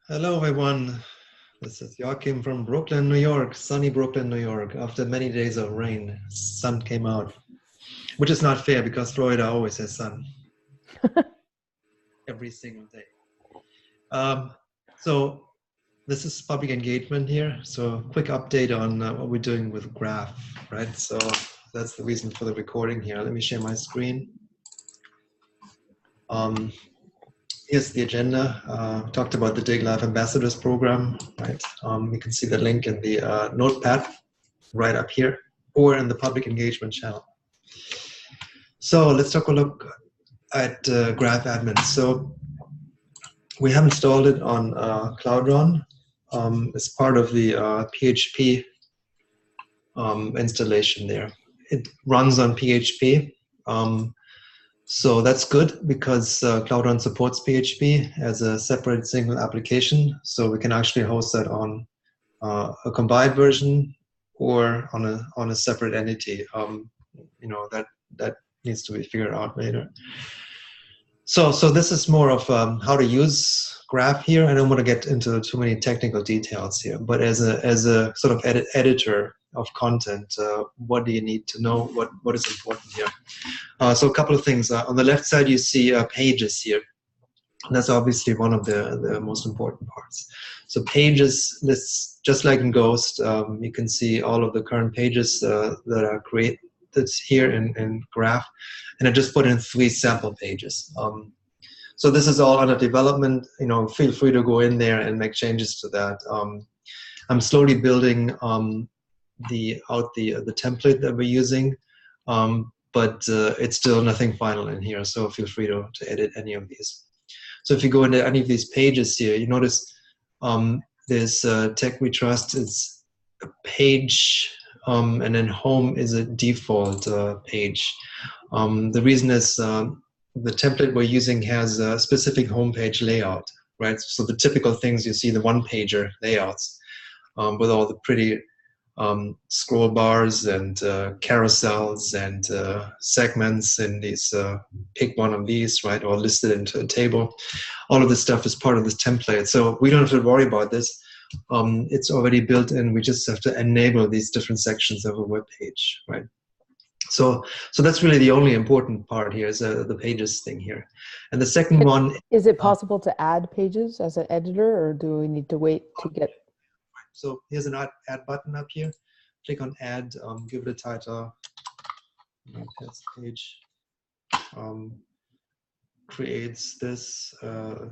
Hello, everyone. This is Joachim from Brooklyn, New York, sunny Brooklyn, New York. After many days of rain, sun came out, which is not fair because Florida always has sun every single day. So this is public engagement here. So quick update on what we're doing with Graph, right? So that's the reason for the recording here. Let me share my screen. Here's the agenda. Talked about the DigLife Ambassadors Program, right? You can see the link in the notepad right up here or in the public engagement channel. So let's take a look at Graph Admin. So we have installed it on Cloud Run. It's part of the PHP installation there. It runs on PHP. So that's good because Cloud Run supports PHP as a separate single application. So we can actually host that on a combined version or on a separate entity. That needs to be figured out later. So this is more of how to use Graph here. I don't want to get into too many technical details here, but as a sort of editor of content, what do you need to know? What is important here? So a couple of things. On the left side, you see pages here. That's obviously one of the most important parts. So pages lists, just like in Ghost, you can see all of the current pages that are created here in Graph, and I just put in 3 sample pages. So this is all under development. Feel free to go in there and make changes to that. I'm slowly building the template that we're using, but it's still nothing final in here. So feel free to edit any of these. So if you go into any of these pages here, you notice there's Tech We Trust. It's a page, and then home is a default page. The reason is the template we're using has a specific homepage layout, right? So the typical things you see, the one-pager layouts with all the pretty scroll bars and carousels and segments in these, pick one of these, right, or list it into a table. All of this stuff is part of this template. So we don't have to worry about this. It's already built in. We just have to enable these different sections of a web page, right? So that's really the only important part here is the pages thing here. And the second one. Is it possible to add pages as an editor, or do we need to wait to get? So here's an add button up here. Click on add, give it a title. Test page. Creates this.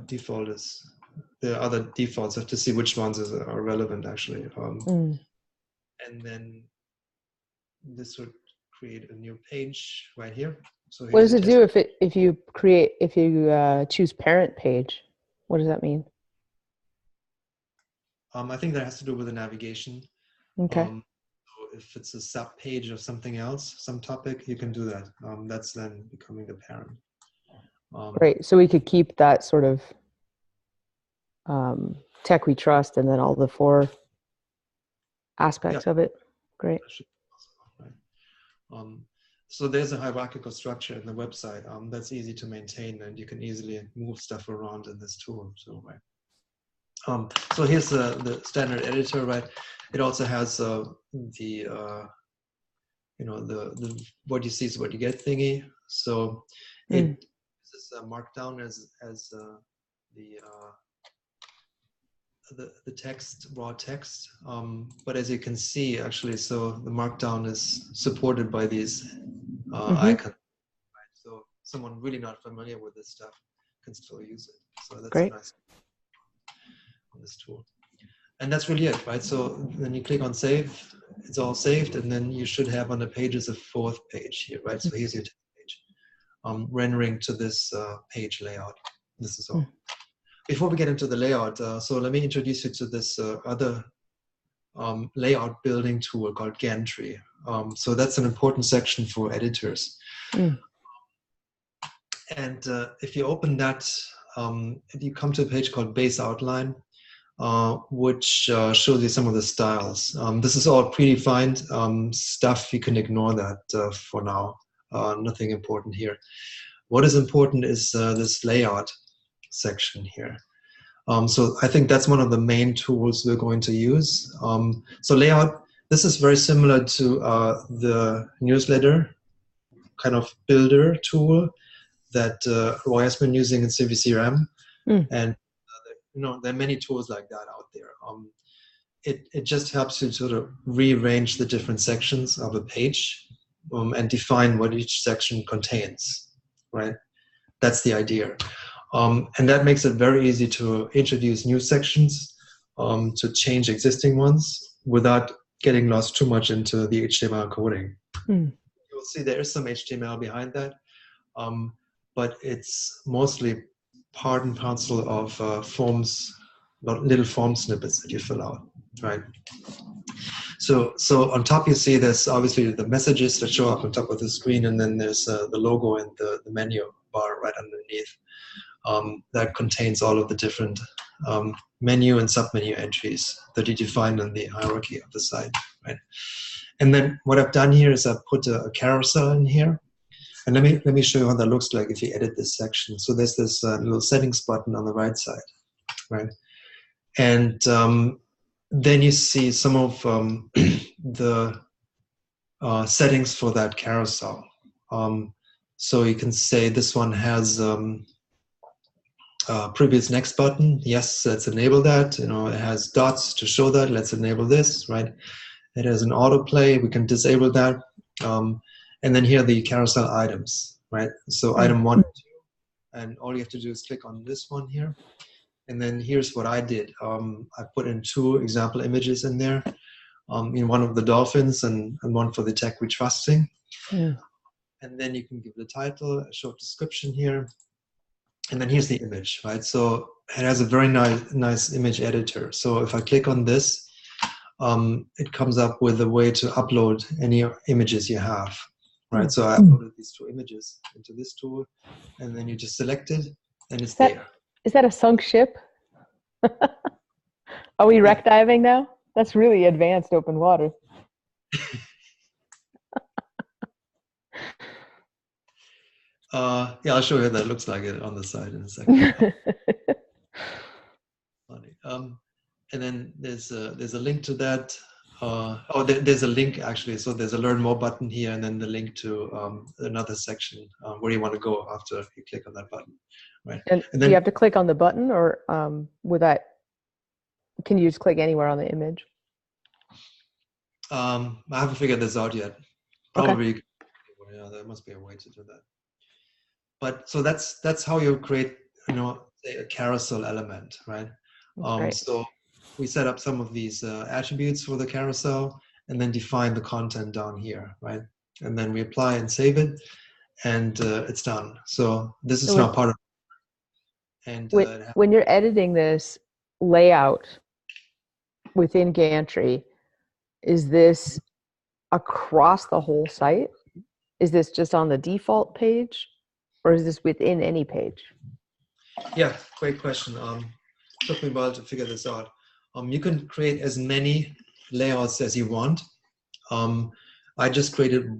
Default is the other defaults. I have to see which ones are relevant actually. And then this would create a new page right here. So what does it do if you choose parent page? What does that mean? I think that has to do with the navigation. Okay. So if it's a sub page of something else, some topic, you can do that. That's then becoming the parent. Great. So we could keep that sort of Tech We Trust and then all the 4 aspects of it. Great. So there's a hierarchical structure in the website that's easy to maintain, and you can easily move stuff around in this tool. So right. So here's the standard editor, right? It also has the what you see is what you get thingy. So this is marked down as the text, raw text. But as you can see, actually, so the markdown is supported by these icons. Right? So someone really not familiar with this stuff can still use it. So that's great. Nice on this tool. And that's really it, right? So then you click on save, it's all saved, and then you should have on the pages a 4th page here, right? So here's your text page, rendering to this page layout. This is all. Before we get into the layout, so let me introduce you to this other layout building tool called Gantry. So that's an important section for editors. And if you open that, you come to a page called Base Outline, which shows you some of the styles. This is all predefined stuff. You can ignore that for now. Nothing important here. What is important is this layout section here. So I think that's one of the main tools we're going to use. So layout, this is very similar to the newsletter kind of builder tool that Roy has been using in CVCRM. And there are many tools like that out there. It just helps you sort of rearrange the different sections of a page and define what each section contains, right? That's the idea. And that makes it very easy to introduce new sections, to change existing ones without getting lost too much into the HTML coding. You'll see there is some HTML behind that, but it's mostly part and parcel of forms, little form snippets that you fill out, right? So on top you see there's obviously the messages that show up on top of the screen, and then there's the logo and the menu bar right underneath. That contains all of the different menu and submenu entries that you define in the hierarchy of the site, right? And then what I've done here is I've put a carousel in here. And let me show you how that looks like if you edit this section. So there's this little settings button on the right side, right? And then you see some of the settings for that carousel. So you can say this one has previous next button. Yes, let's enable that. It has dots to show that. Let's enable this, right? It has an autoplay. We can disable that. And then here are the carousel items, right? So item 1 and 2, and all you have to do is click on this one here. And then here's what I did. I put in 2 example images in there, one of the dolphins and one for the tech we trusting. And then you can give the title, a short description here. And then here's the image, right? So it has a very nice image editor. So if I click on this, it comes up with a way to upload any images you have, right? So I uploaded these 2 images into this tool, and then you just select it, and it's there. Is that a sunk ship? Are we wreck diving now? That's really advanced open water. Yeah, I'll show you how that looks like it on the side in a second. Funny. And then there's a link to that. There's a link actually. So there's a learn more button here, and then the link to another section where you want to go after you click on that button, right? And then, do you have to click on the button, or with that, can you just click anywhere on the image? I haven't figured this out yet. Probably, okay. Yeah, there must be a way to do that. But so that's how you create, say a carousel element, right? So we set up some of these attributes for the carousel, and then define the content down here, right? And then we apply and save it, and it's done. So this is now part of it. And when you're editing this layout within Gantry, is this across the whole site? Is this just on the default page, or is this within any page? Yeah, great question. Took me a while to figure this out. You can create as many layouts as you want. I just created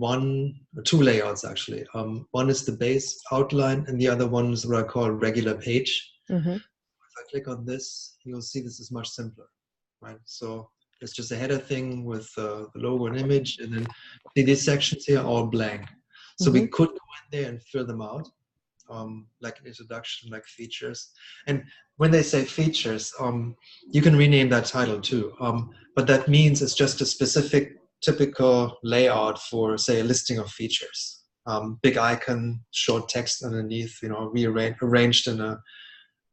2 layouts actually. One is the base outline, and the other one is what I call regular page. If I click on this, you'll see this is much simpler, right? So it's just a header thing with the logo and image, and then see these sections here are all blank. So we could go in there and fill them out, like an introduction, like features. And when they say features, you can rename that title too. But that means it's just a specific typical layout for, say, a listing of features. Big icon, short text underneath, arranged in a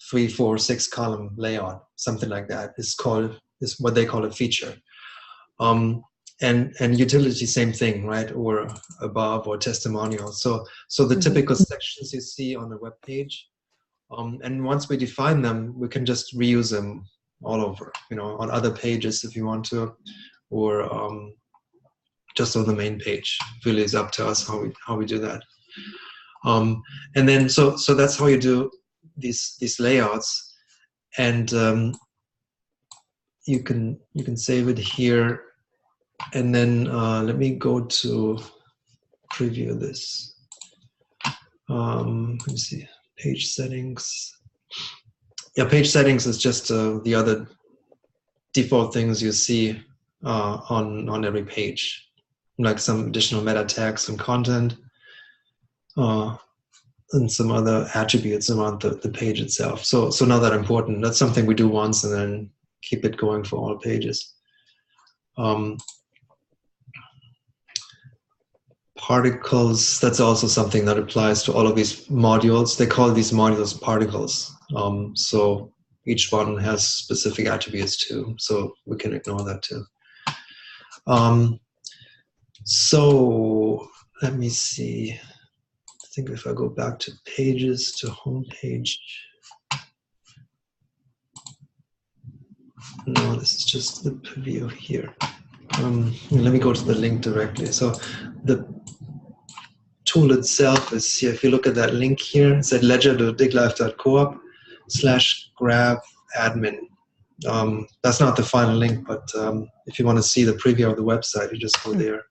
3, 4, 6 column layout, something like that is what they call a feature. And utility, same thing, right? Or above, or testimonial. So the typical sections you see on the web page, and once we define them, we can just reuse them all over, on other pages if you want to, or just on the main page. Really, is up to us how we do that. And then so that's how you do these layouts, and you can save it here. And then let me go to preview this. Let me see, page settings. Yeah, page settings is just the other default things you see on every page, like some additional meta tags and content, and some other attributes around the page itself. So not that important. That's something we do once and then keep it going for all pages. Particles, that's also something that applies to all of these modules. They call these modules particles. So each one has specific attributes too, so we can ignore that too. So let me see. I think if I go back to pages, to home page. No, this is just the preview here. Let me go to the link directly. So the tool itself is here. If you look at that link here, it's at ledger.diglife.coop/grav admin. That's not the final link, but if you want to see the preview of the website, you just go there.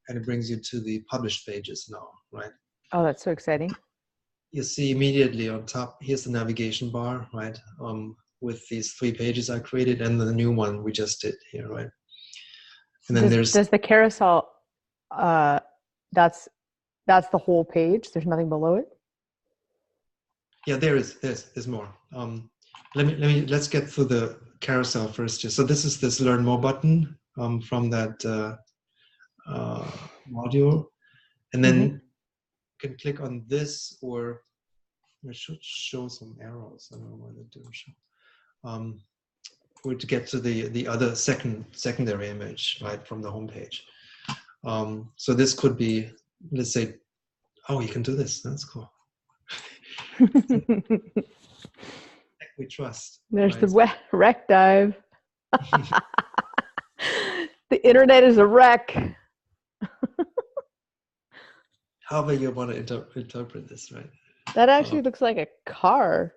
And it brings you to the published pages now, right? Oh, that's so exciting. You see immediately on top, here's the navigation bar, right? With these 3 pages I created and the new one we just did here, right? And then does the carousel, that's the whole page? There's nothing below it? Yeah, there's more. Let's get through the carousel first. So this is this learn more button from that module, and then you can click on this, or it should show some arrows. I don't know why they don't show. Or to get to the other secondary image, right, from the home page. So this could be, let's say, oh, you can do this. That's cool. We trust. There's right? the wreck dive. The internet is a wreck. However you want to interpret this, right? That actually looks like a car.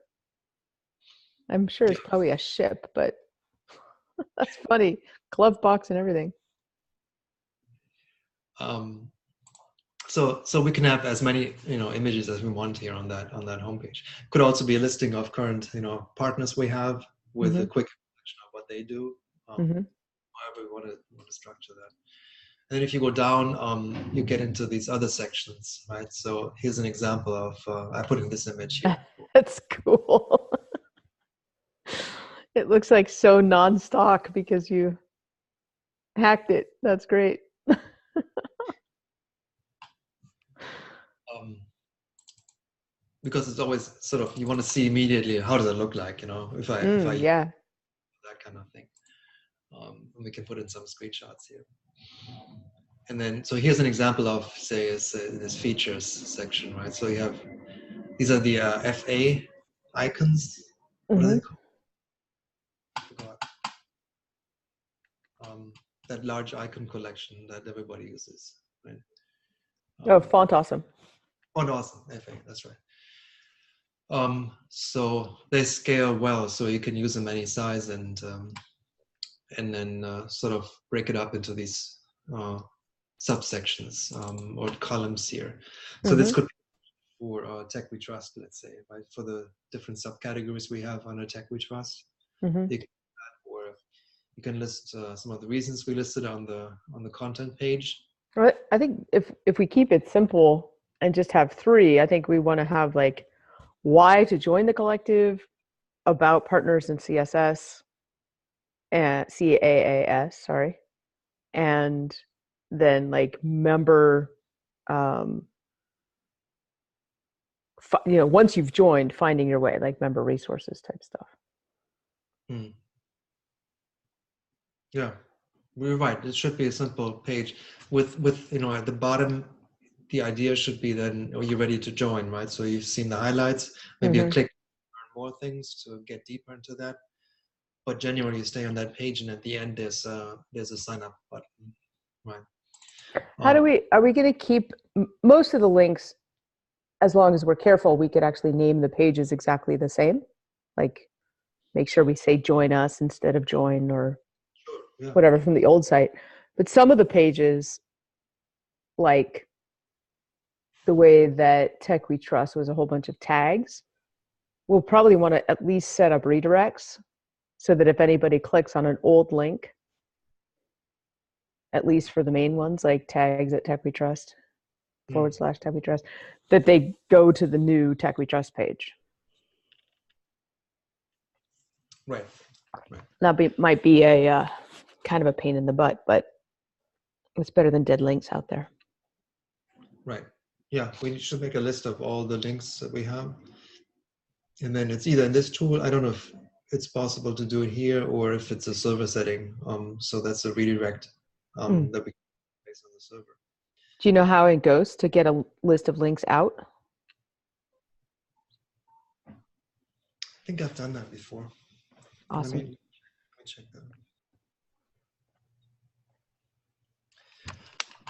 I'm sure it's probably a ship, but that's funny. Glove box and everything. So we can have as many images as we want here on that homepage. Could also be a listing of current partners we have with a quick explanation of what they do. However we want to structure that. And then if you go down, you get into these other sections, right? So here's an example of I put in this image here. That's cool. It looks like so non-stock because you hacked it. That's great. Because it's always sort of, you want to see immediately, how does it look like, if I yeah, that kind of thing. And we can put in some screenshots here. And then, so here's an example of, say, this features section, right? So you have, these are the FA icons. What are they called? I forgot. That large icon collection that everybody uses, right? Oh, Font Awesome. Font Awesome, FA, that's right. So they scale well, so you can use them any size, and then sort of break it up into these subsections or columns here. So this could be for Tech We Trust, let's say, right? For the different subcategories we have under Tech We Trust, you can, or you can list some of the reasons we listed on the content page. I think if we keep it simple and just have 3, I think we want to have like why to join the collective, about partners in CSS and CAAS, sorry, and then like member, once you've joined, finding your way, like member resources type stuff. Yeah, we're right. It should be a simple page with at the bottom. The idea should be then, are you ready to join, right? So you've seen the highlights, maybe a click to learn more things to get deeper into that. But generally, you stay on that page, and at the end, there's a sign up button, right? Are we going to keep most of the links? As long as we're careful, we could actually name the pages exactly the same, like make sure we say join us instead of join, or whatever from the old site. But some of the pages, like the way that Tech We Trust was a whole bunch of tags, we'll probably want to at least set up redirects so that if anybody clicks on an old link, at least for the main ones like tags at Tech We Trust / Tech We Trust, that they go to the new Tech We Trust page. Right. Right. That might be a kind of a pain in the butt, but it's better than dead links out there. Right. Yeah, we should make a list of all the links that we have. And then it's either in this tool, I don't know if it's possible to do it here or if it's a server setting. So that's a redirect that we can place on the server. Do you know how it goes to get a list of links out? I think I've done that before. Awesome. Let me check that.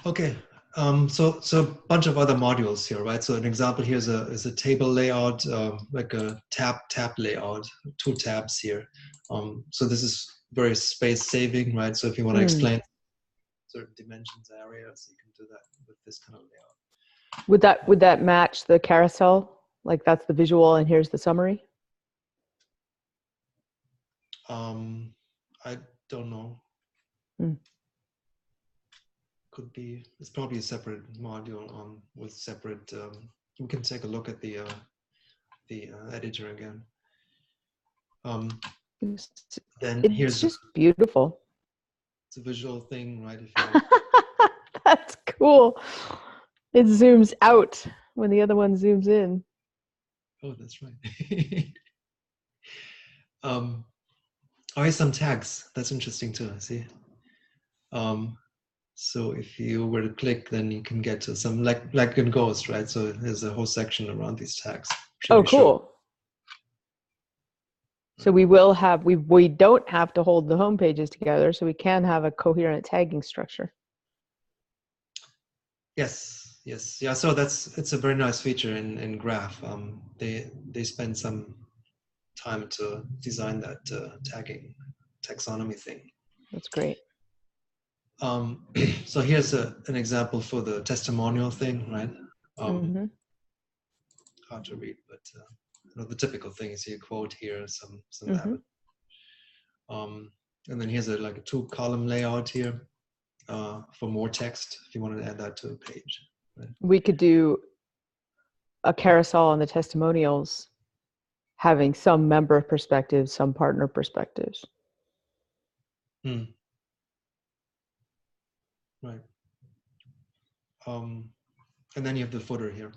Okay. So a bunch of other modules here, right? So an example here is a table layout, like a tab layout, 2 tabs here. So this is very space saving, right? So if you want to explain certain dimensions areas, you can do that with this kind of layout. Would that match the carousel? Like that's the visual and here's the summary? I don't know. Could be. It's probably a separate module with separate. We can take a look at the editor again. Then it's just beautiful. It's a visual thing, right? That's cool. It zooms out when the other one zooms in. Oh, that's right. Here's some tags. That's interesting too. See. So if you were to click, then you can get to some like in Ghost, right? So there's a whole section around these tags. Oh, cool. So we don't have to hold the home pages together, so we can have a coherent tagging structure. Yes, yes, yeah. So it's a very nice feature in Graph. They spend some time to design that tagging taxonomy thing. That's great. So here's an example for the testimonial thing, right? Hard to read, but the typical thing is you quote here some and then here's a 2-column layout here for more text if you want to add that to a page. Right? We could do a carousel on the testimonials, having some member perspectives, some partner perspectives. Right. And then you have the footer here.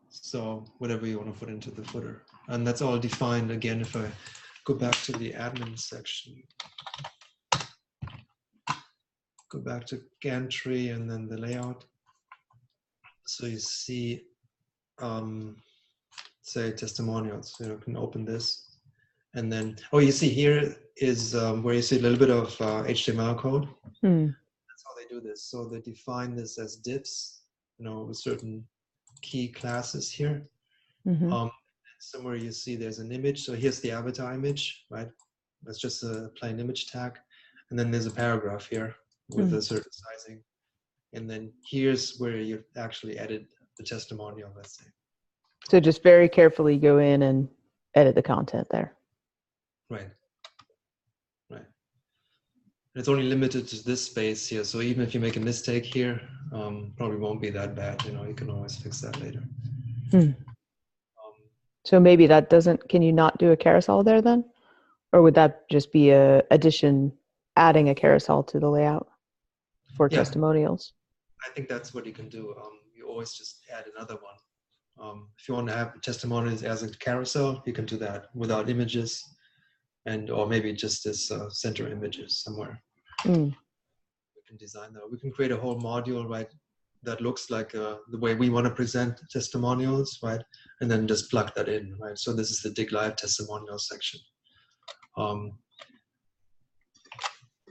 So whatever you want to put into the footer. And that's all defined again if I go back to the admin section. Go back to gantry and then the layout. So you see, say testimonials. You can open this. And then, you see here is where you see a little bit of HTML code. That's how they do this. So they define this as divs, with certain key classes here. Somewhere you see there's an image. So here's the avatar image, right? That's just a plain image tag. And then there's a paragraph here with a certain sizing. And then here's where you actually edit the testimonial, let's say. So just very carefully go in and edit the content there. Right. Right. And it's only limited to this space here. So even if you make a mistake here, probably won't be that bad. You can always fix that later. So maybe that can you not do a carousel there then? Or would that just be a addition, adding a carousel to the layout for testimonials? I think that's what you can do. You always just add another one. If you want to have testimonials as a carousel, you can do that without images, or maybe just as center images somewhere. We can design that. We can create a whole module, right, that looks like the way we want to present testimonials, right, and then just plug that in, right. So this is the DigLive testimonial section.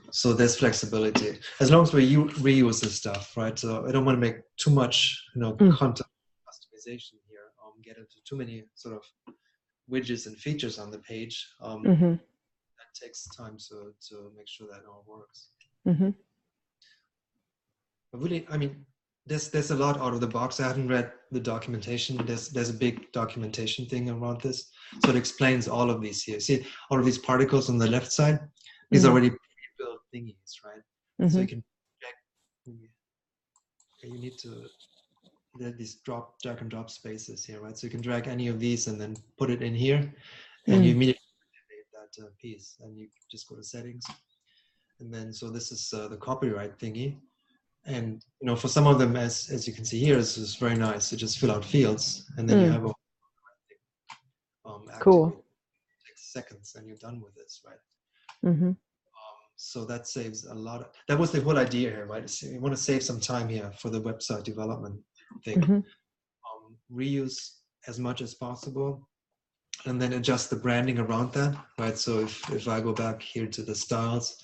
So there's flexibility as long as we reuse this stuff, right? So I don't want to make too much, content customization here. Get into too many sort of widgets and features on the page. That takes time to make sure that all works. But really, there's a lot out of the box. I haven't read the documentation. There's a big documentation thing around this, so it explains all of these here. See all of these particles on the left side. These are already pre-built thingies, right? So you can check. You need to. There are these drag and drop spaces here, right? So you can drag any of these and then put it in here, and you immediately activate that piece, and you just go to settings, and then so this is the copyright thingy. And for some of them, as you can see here, it's very nice. You just fill out fields, and then you have a cool. It takes seconds, and you're done with this, right? So that saves a lot of. That was the whole idea here, right? You want to save some time here for the website development thing. Reuse as much as possible, and then adjust the branding around that, right? So if I go back here to the styles,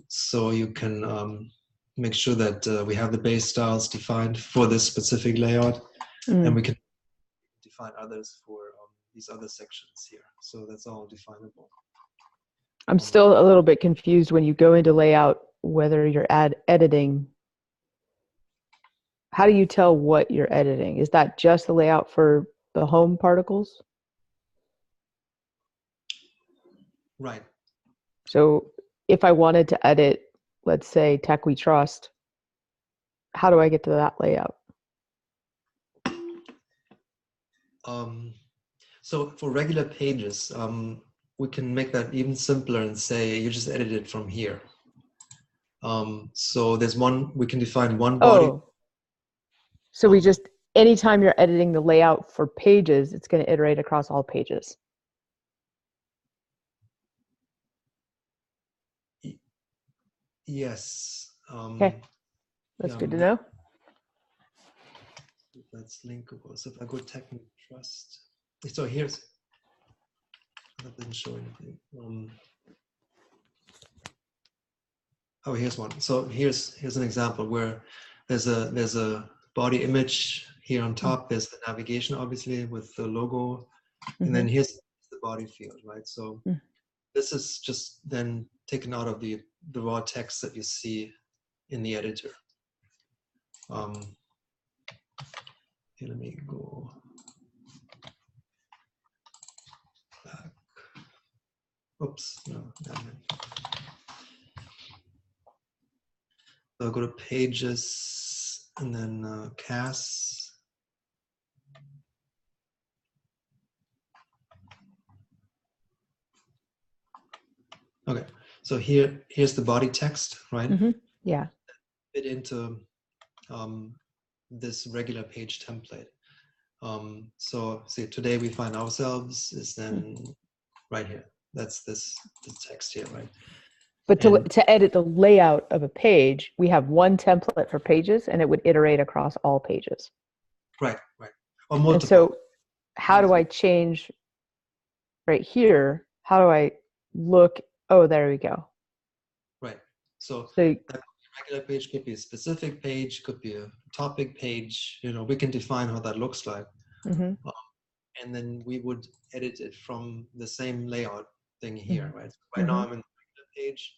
so you can. Make sure that we have the base styles defined for this specific layout, and we can define others for these other sections here. So that's all definable. I'm still a little bit confused when you go into layout, whether you're editing. How do you tell what you're editing? Is that just the layout for the home particles? Right. So if I wanted to edit, let's say Tech We Trust, how do I get to that layout? So for regular pages, we can make that even simpler and say you just edit it from here. So there's we can define one body. Oh, so we just, anytime you're editing the layout for pages, it's going to iterate across all pages. Yes. Okay, that's good to know. That's linkable. So if I go Tech We Trust, so here's, that didn't show anything. Oh, here's one. So here's an example where there's a body image here on top. There's the navigation, obviously, with the logo, and then here's the body field, right? So this is just then taken out of the raw text that you see in the editor. Here, let me go back. Oops, no, damn it. So I'll go to pages and then CAS. Okay, so here's the body text, right? Yeah. Fit into this regular page template. So see, today we find ourselves is then right here. That's the text here, right? But to edit the layout of a page, we have one template for pages, and it would iterate across all pages. Right, right. Or multiple. And so how do I change right here? How do I look? Oh, there we go. Right. So that could be a regular page, could be a specific page, could be a topic page. We can define how that looks like. And then we would edit it from the same layout thing here, right? So right now I'm in the regular page,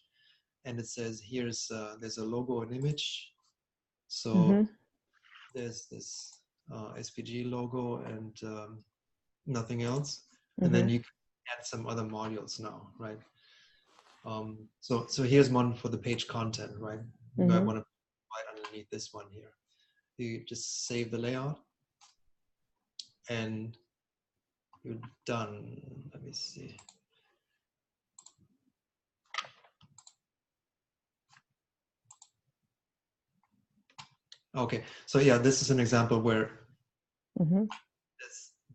and it says there's a logo and image. So there's this SPG logo and nothing else. And then you can add some other modules now, right? So here's one for the page content, right? You might want to write underneath this one here. You just save the layout, and you're done. Let me see. Okay, so yeah, this is an example where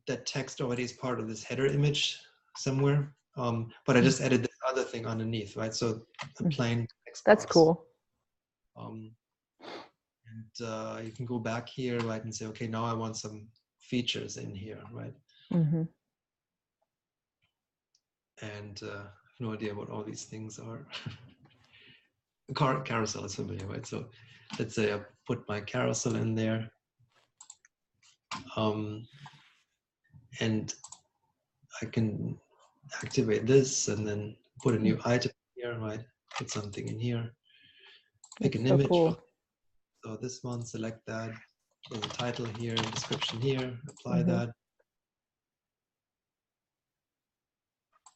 that text already is part of this header image somewhere, but I just added this other thing underneath, right? So a plain text box. That's cool. And you can go back here, right, and say, okay, now I want some features in here, right? And I have no idea what all these things are. Carousel is familiar, right? So let's say I put my carousel in there. And I can activate this and then put a new item here, right? Put something in here. Pick an image. Cool. So this one, select that. There's a title here, description here, apply that.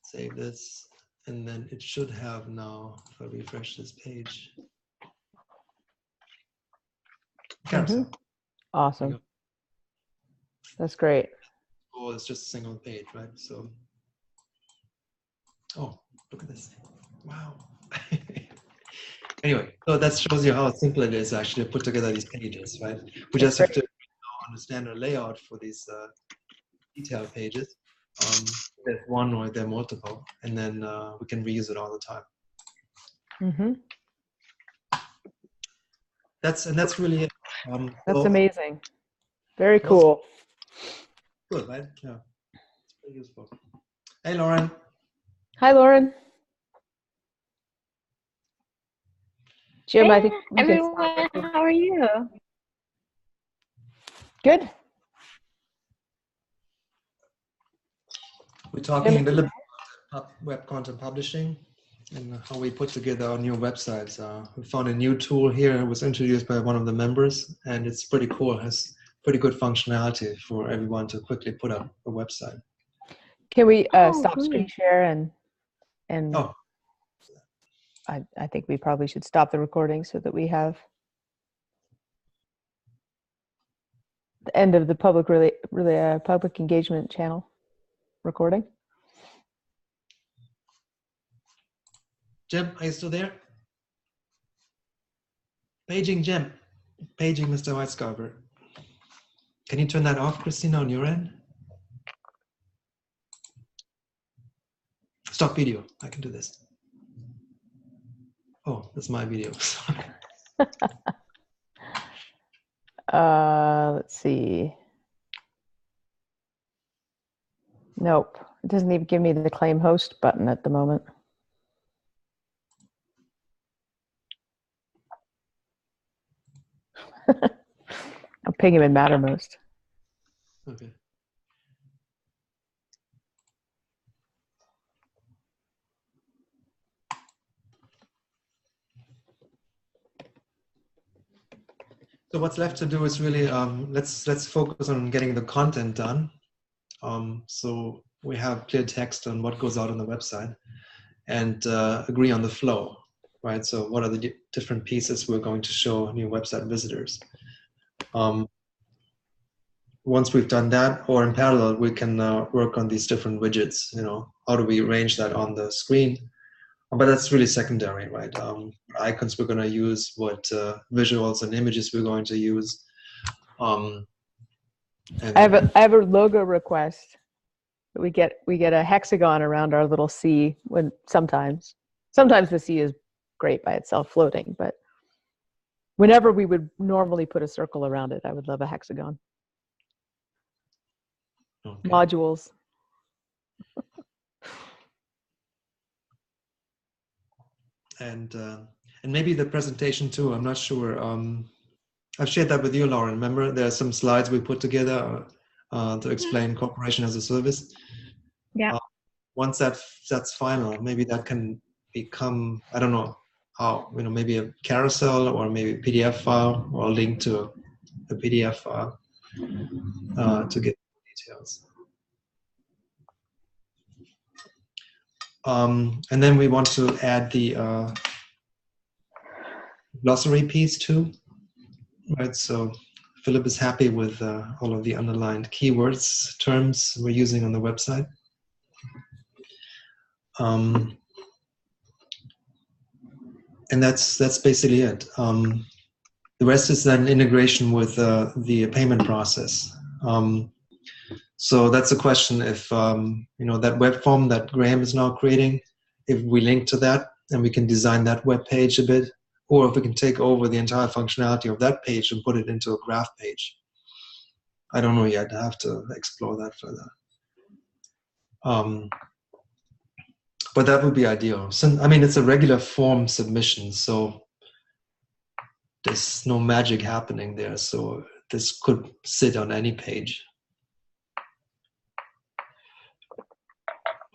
Save this, and then it should have now, if I refresh this page, carousel. Awesome. That's great. Oh, it's just a single page, right? So, oh, look at this. Wow. Anyway, so that shows you how simple it is actually to put together these pages, right? We just have to understand a layout for these detailed pages. There's one or there are multiple, and then we can reuse it all the time. That's really it. That's amazing. Very cool. Good, right? Yeah, it's pretty useful. Hey, Lauren. Hi, Lauren. Jim, hey, I think we everyone, how are you? Good. We're talking a little bit about web content publishing and how we put together our new websites. We found a new tool here. It was introduced by one of the members, and it's pretty cool. It has pretty good functionality for everyone to quickly put up a website. Can we stop screen share and oh. I think we probably should stop the recording so that we have the end of the public public engagement channel recording. Jim, are you still there? Paging Jim. Paging Mr. Weisgarber. Can you turn that off, Christina, on your end? Stop video. I can do this. Oh, that's my video. Let's see. Nope. It doesn't even give me the claim host button at the moment. I'm ping him in Mattermost. Okay. So what's left to do is really let's focus on getting the content done. So we have clear text on what goes out on the website, and agree on the flow, right? So what are the different pieces we're going to show new website visitors? Once we've done that, or in parallel, we can work on these different widgets. You know, how do we arrange that on the screen? But that's really secondary, right? Icons we're going to use, what visuals and images we're going to use. I have a logo request. We get a hexagon around our little C when sometimes the C is great by itself floating, but whenever we would normally put a circle around it, I would love a hexagon. Okay. Modules. And maybe the presentation too. I'm not sure. I've shared that with you, Lauren. Remember, there are some slides we put together to explain corporation as a service. Yeah. Once that's final, maybe that can become, I don't know how, you know, maybe a carousel or maybe a PDF file or a link to a PDF file to get details. And then we want to add the glossary piece too, right? So Philip is happy with all of the underlined keywords, terms we're using on the website. And that's basically it. The rest is then integration with the payment process. So that's a question if, you know, that web form that Graham is now creating, if we link to that and we can design that web page a bit, or if we can take over the entire functionality of that page and put it into a graph page. I don't know yet. I have to explore that further. But that would be ideal. So, I mean, it's a regular form submission, so there's no magic happening there. So this could sit on any page.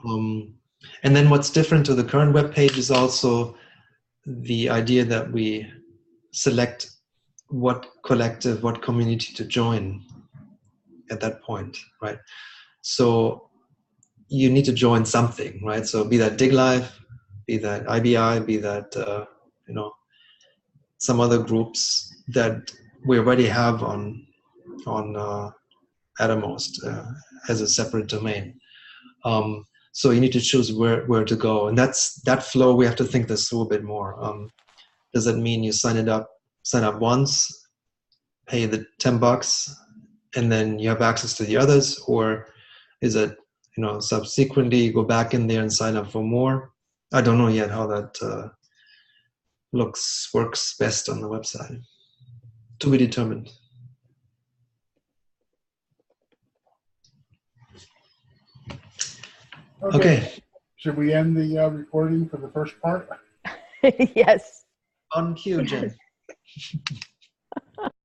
And then what's different to the current web page is also the idea that we select what collective, what community to join at that point, right? So you need to join something, right? So be that DigLife, be that IBI, be that you know, some other groups that we already have on Mattermost as a separate domain. So you need to choose where to go, and that flow. We have to think this through a bit more. Does that mean you sign up once, pay the $10, and then you have access to the others, or is it, you know, subsequently you go back in there and sign up for more? I don't know yet how that works best on the website. To be determined. Okay. Should we end the recording for the first part? Yes. On cue, Jen.